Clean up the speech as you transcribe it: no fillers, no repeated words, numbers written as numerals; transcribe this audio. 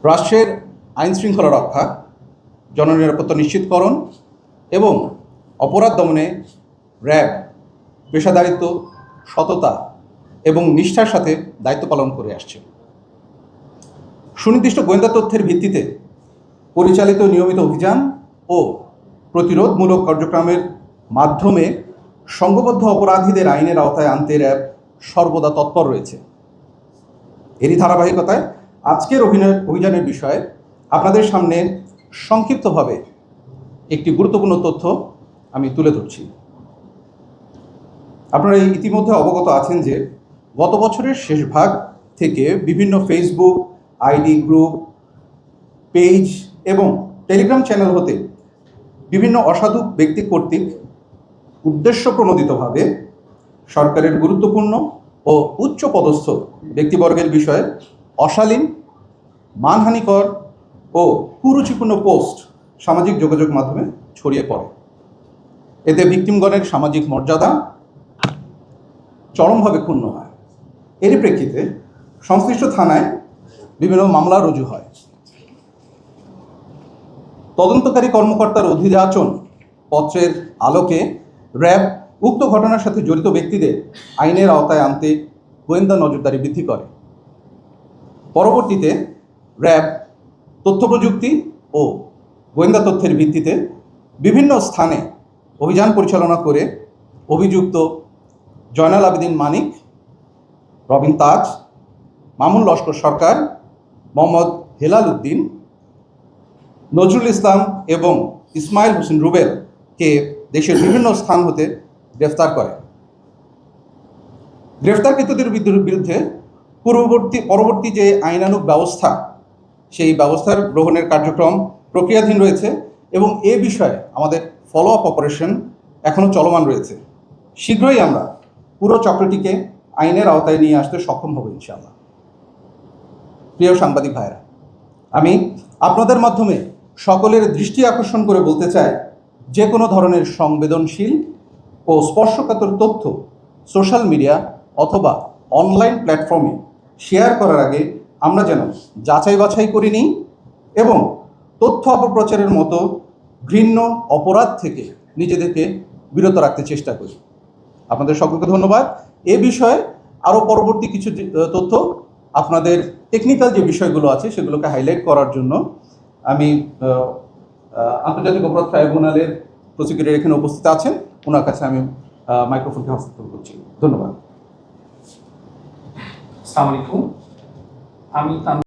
রাষ্ট্রের আইন শৃঙ্খলা রক্ষা, জননিরাপত্তা নিশ্চিতকরণ এবং অপরাধ দমনে র্যাব পেশাদারিত্ব, সততা এবং নিষ্ঠার সাথে দায়িত্ব পালন করে আসছে। সুনির্দিষ্ট গোয়েন্দা তথ্যের ভিত্তিতে পরিচালিত নিয়মিত অভিযান ও প্রতিরোধমূলক কার্যক্রমের মাধ্যমে সংঘবদ্ধ অপরাধীদের আইনের আওতায় আনতে র্যাব সর্বদা তৎপর রয়েছে। এরই ধারাবাহিকতায় আজকের অভিযানের বিষয়ে আপনাদের সামনে সংক্ষিপ্তভাবে একটি গুরুত্বপূর্ণ তথ্য আমি তুলে ধরছি। আপনারা ইতিমধ্যে অবগত আছেন যে গত বছরের শেষ ভাগ থেকে বিভিন্ন ফেসবুক আইডি, গ্রুপ, পেজ এবং টেলিগ্রাম চ্যানেল হতে বিভিন্ন অসাধু ব্যক্তি কর্তৃক উদ্দেশ্যপ্রণোদিতভাবে সরকারের গুরুত্বপূর্ণ ও উচ্চপদস্থ ব্যক্তিবর্গের বিষয়ে অশালীন, মানহানিকর ও কুরুচিপূর্ণ পোস্ট সামাজিক যোগাযোগ মাধ্যমে ছড়িয়ে পড়ে। এতে ভিকটিমগণের সামাজিক মর্যাদা চরমভাবে ক্ষুণ্ণ হয়। এরই প্রেক্ষিতে সংশ্লিষ্ট থানায় বিভিন্ন মামলা রুজু হয়। তদন্তকারী কর্মকর্তার অধিযাচন পত্রের আলোকে র্যাব উক্ত ঘটনার সাথে জড়িত ব্যক্তিদের আইনের আওতায় আনতে গোয়েন্দা নজরদারি বৃদ্ধি করে। পরবর্তীতে র্যাব তথ্য প্রযুক্তি ও গোয়েন্দা তথ্যের ভিত্তিতে বিভিন্ন স্থানে অভিযান পরিচালনা করে অভিযুক্ত জয়নাল আবেদিন মানিক, রবিন তাজ, মামুন লস্কর সরকার, মোহাম্মদ হেলাল উদ্দিন, নজরুল ইসলাম এবং ইসমাইল হোসেন রুবেলকে দেশের বিভিন্ন স্থান হতে গ্রেফতার করে। গ্রেফতারকৃতদের বিরুদ্ধে পরবর্তী যে আইনানুগ ব্যবস্থা, সেই ব্যবস্থার গ্রহণের কার্যক্রম প্রক্রিয়াধীন রয়েছে এবং এ বিষয়ে আমাদের ফলো আপ অপারেশন এখনও চলমান রয়েছে। শীঘ্রই আমরা পুরো চক্রটিকে আইনের আওতায় নিয়ে আসতে সক্ষম হব ইনশাআল্লাহ। প্রিয় সাংবাদিক ভাইরা, আমি আপনাদের মাধ্যমে সকলের দৃষ্টি আকর্ষণ করে বলতে চাই, যে কোনো ধরনের সংবেদনশীল ও স্পর্শকাতর তথ্য সোশ্যাল মিডিয়া অথবা অনলাইন প্ল্যাটফর্মে শেয়ার করার আগে আমরা যেন যাচাই বাছাই করে নিই এবং তথ্য অপপ্রচারের মতো ঘৃণ্য অপরাধ থেকে নিজেদেরকে বিরত রাখতে চেষ্টা করি। আপনাদের সকলকে ধন্যবাদ। এ বিষয়ে আরও পরবর্তী কিছু তথ্য আপনাদের টেকনিক্যাল যে বিষয়গুলো আছে সেগুলোকে হাইলাইট করার জন্য আমি আন্তর্জাতিক অপরাধ ট্রাইব্যুনালের প্রসিকিউটর এখানে উপস্থিত আছেন, ওনার কাছে আমি মাইক্রোফোনকে হস্তান্তর করছি। ধন্যবাদ। আসসালামু আলাইকুম। আমি